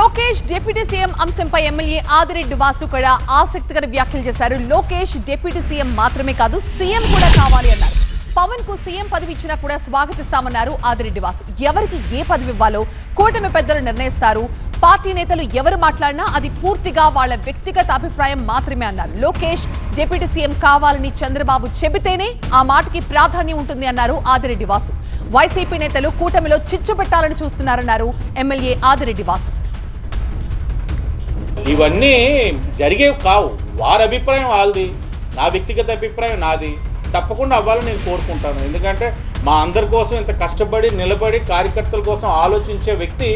Lokesh deputy CM అంశంపై MLA Adireddy Vasu కూడా ఆసక్తికర వ్యాఖ్యలు చేశారు. లోకేష్ డిప్యూటీ సీఎం మాత్రమే కాదు, సీఎం కూడా కావాలి అన్నారు. పవన్ కు సీఎం పదవి ఇచ్చినా కూడా స్వాగతిస్తామన్నారు ఆదిరెడ్డి వాసు. ఎవరికి ఏ పదవి ఇవ్వాలో కూటమి పెద్దలు నిర్ణయిస్తారు. పార్టీ నేతలు ఎవరు మాట్లాడినా అది పూర్తిగా వాళ్ళ వ్యక్తిగత అభిప్రాయం మాత్రమే అన్నారు. లోకేష్ డిప్యూటీ సీఎం కావాలని చంద్రబాబు చెబితేనే ఆ మాటకి ప్రాధాన్యం ఉంటుంది అన్నారు ఆదిరెడ్డి వాసు. వైసీపీ నేతలు కూటమిలో చిచ్చు పెట్టాలని చూస్తున్నారన్నారు ఎమ్మెల్యే ఆదిరెడ్డి వాసు. ఇవన్నీ జరిగేవి కావు. వారి అభిప్రాయం వాళ్ళది, నా వ్యక్తిగత అభిప్రాయం నాది. తప్పకుండా అవ్వాలని నేను కోరుకుంటాను. ఎందుకంటే మా అందరి కోసం ఇంత కష్టపడి నిలబడి కార్యకర్తల కోసం ఆలోచించే వ్యక్తి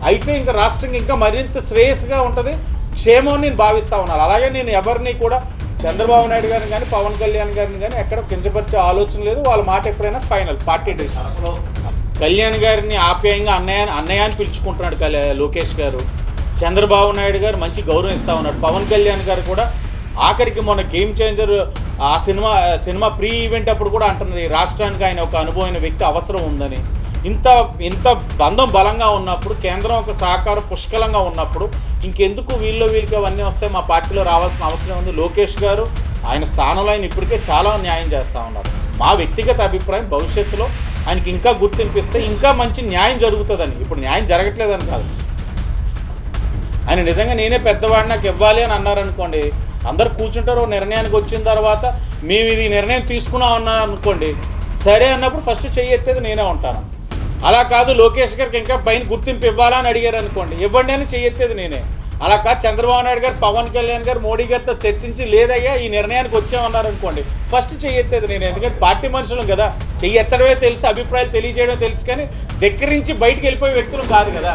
అయితే ఇంకా రాష్ట్రం ఇంకా మరింత శ్రేయస్గా ఉంటుంది, క్షేమం నేను భావిస్తూ ఉన్నాను. అలాగే నేను ఎవరిని కూడా చంద్రబాబు నాయుడు గారిని కానీ పవన్ కళ్యాణ్ గారిని కానీ ఎక్కడ కించపరిచే ఆలోచన లేదు. వాళ్ళ మాట ఎప్పుడైనా ఫైనల్ పార్టీ డెసిషన్. కళ్యాణ్ గారిని ఆప్యాయంగా అన్నయ్య అని పిలుచుకుంటున్నాడు లోకేష్ గారు. చంద్రబాబు నాయుడు గారు మంచి గౌరవం ఇస్తూ ఉన్నాడు. పవన్ కళ్యాణ్ గారు కూడా ఆఖరికి మొన్న గేమ్ చేంజర్ ఆ సినిమా ప్రీ ఈవెంట్ అప్పుడు కూడా అంటున్నారు, ఈ రాష్ట్రానికి ఆయన ఒక అనుభవమైన వ్యక్తి అవసరం ఉందని. ఇంత బంధం బలంగా ఉన్నప్పుడు, కేంద్రం ఒక సహకారం పుష్కలంగా ఉన్నప్పుడు ఇంకెందుకు వీళ్ళకి అవన్నీ వస్తే మా పార్టీలో రావాల్సిన అవసరం ఉంది. లోకేష్ గారు ఆయన స్థానంలో ఆయన ఇప్పటికే చాలా న్యాయం చేస్తూ ఉన్నారు. మా వ్యక్తిగత అభిప్రాయం భవిష్యత్తులో ఆయనకి ఇంకా గుర్తింపిస్తే ఇంకా మంచి న్యాయం జరుగుతుందని. ఇప్పుడు న్యాయం జరగట్లేదని కాదు, ఆయన నిజంగా నేనే పెద్దవాడిని నాకు ఇవ్వాలి అని అన్నారనుకోండి, అందరు కూర్చుంటారు. నిర్ణయానికి వచ్చిన తర్వాత మేము ఇది నిర్ణయం తీసుకున్నాం అన్నారు అనుకోండి, సరే అన్నప్పుడు ఫస్ట్ చెయ్యి ఎత్తేది నేనే ఉంటాను. అలా కాదు లోకేష్ గారికి ఇంకా పైన గుర్తింపు ఇవ్వాలా అని అడిగారు అనుకోండి, ఇవ్వండి అని చెయ్యి ఎత్తేది నేనే. అలా కాదు చంద్రబాబు నాయుడు గారు పవన్ కళ్యాణ్ గారు మోడీ గారితో చర్చించి లేదయ్యా ఈ నిర్ణయానికి వచ్చామన్నారు అనుకోండి, ఫస్ట్ చెయ్యి ఎత్తేది నేనే. ఎందుకంటే పార్టీ మనుషులం కదా, చెయ్యి ఎత్తడమే తెలుసు, అభిప్రాయాలు తెలియజేయడం తెలుసు, కానీ దగ్గర నుంచి బయటికి వెళ్ళిపోయే వ్యక్తులు కాదు కదా.